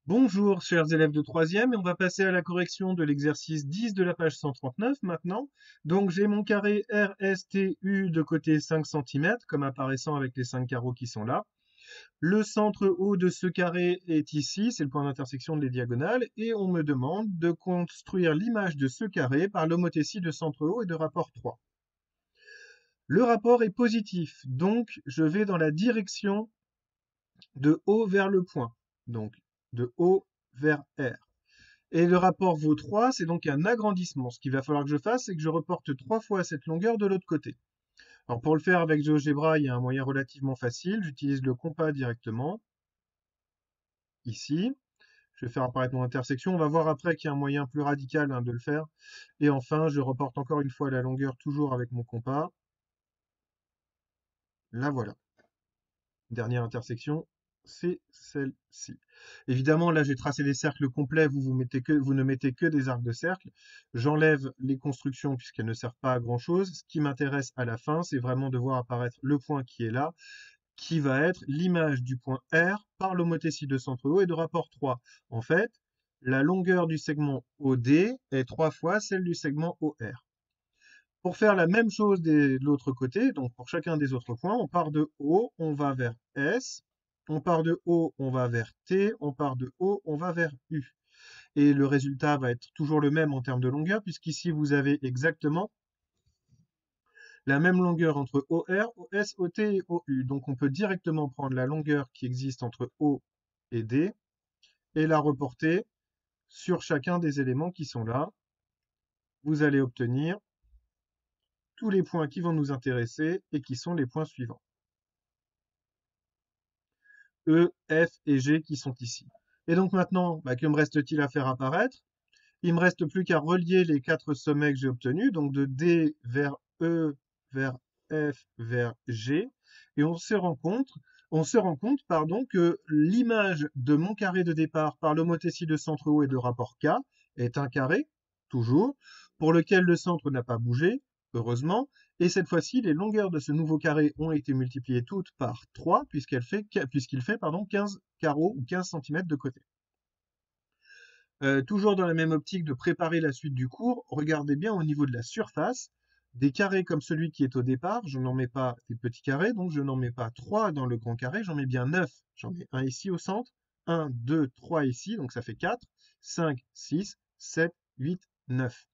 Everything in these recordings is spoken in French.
Bonjour chers élèves de troisième, et on va passer à la correction de l'exercice 10 de la page 139 maintenant. Donc j'ai mon carré RSTU de côté 5 cm, comme apparaissant avec les 5 carreaux qui sont là. Le centre O de ce carré est ici, c'est le point d'intersection des diagonales, et on me demande de construire l'image de ce carré par l'homothétie de centre O et de rapport 3. Le rapport est positif, donc je vais dans la direction de O vers le point, donc de O vers R. Et le rapport vaut 3, c'est donc un agrandissement. Ce qu'il va falloir que je fasse, c'est que je reporte 3 fois cette longueur de l'autre côté. Alors pour le faire avec GeoGebra, il y a un moyen relativement facile. J'utilise le compas directement, ici. Je vais faire apparaître mon intersection. On va voir après qu'il y a un moyen plus radical de le faire. Et enfin, je reporte encore une fois la longueur, toujours avec mon compas. La voilà. Dernière intersection, c'est celle-ci. Évidemment, là, j'ai tracé les cercles complets. Vous ne mettez que des arcs de cercle. J'enlève les constructions puisqu'elles ne servent pas à grand-chose. Ce qui m'intéresse à la fin, c'est vraiment de voir apparaître le point qui est là, qui va être l'image du point R par l'homothétie de centre O et de rapport 3. En fait, la longueur du segment OD est 3 fois celle du segment OR. Pour faire la même chose de l'autre côté, donc pour chacun des autres points, on part de O, on va vers S, on part de O, on va vers T, on part de O, on va vers U. Et le résultat va être toujours le même en termes de longueur, puisqu'ici vous avez exactement la même longueur entre OR, OS, OT et OU. Donc on peut directement prendre la longueur qui existe entre O et D et la reporter sur chacun des éléments qui sont là. Vous allez obtenir tous les points qui vont nous intéresser et qui sont les points suivants. E, F et G qui sont ici. Et donc maintenant, que me reste-t-il à faire apparaître? Il me reste plus qu'à relier les 4 sommets que j'ai obtenus, donc de D vers E, vers F, vers G, et on se rend compte que l'image de mon carré de départ par l'homothétie de centre O et de rapport K est un carré, toujours, pour lequel le centre n'a pas bougé, heureusement, et cette fois-ci, les longueurs de ce nouveau carré ont été multipliées toutes par 3, puisqu'il fait 15 carreaux ou 15 cm de côté. Toujours dans la même optique de préparer la suite du cours, regardez bien au niveau de la surface, des carrés comme celui qui est au départ, je n'en mets pas des petits carrés, donc je n'en mets pas 3 dans le grand carré, j'en mets bien 9. J'en mets un ici au centre, 1, 2, 3 ici, donc ça fait 4, 5, 6, 7, 8, 9.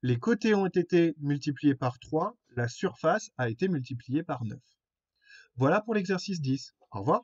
Les côtés ont été multipliés par 3, la surface a été multipliée par 9. Voilà pour l'exercice 10. Au revoir.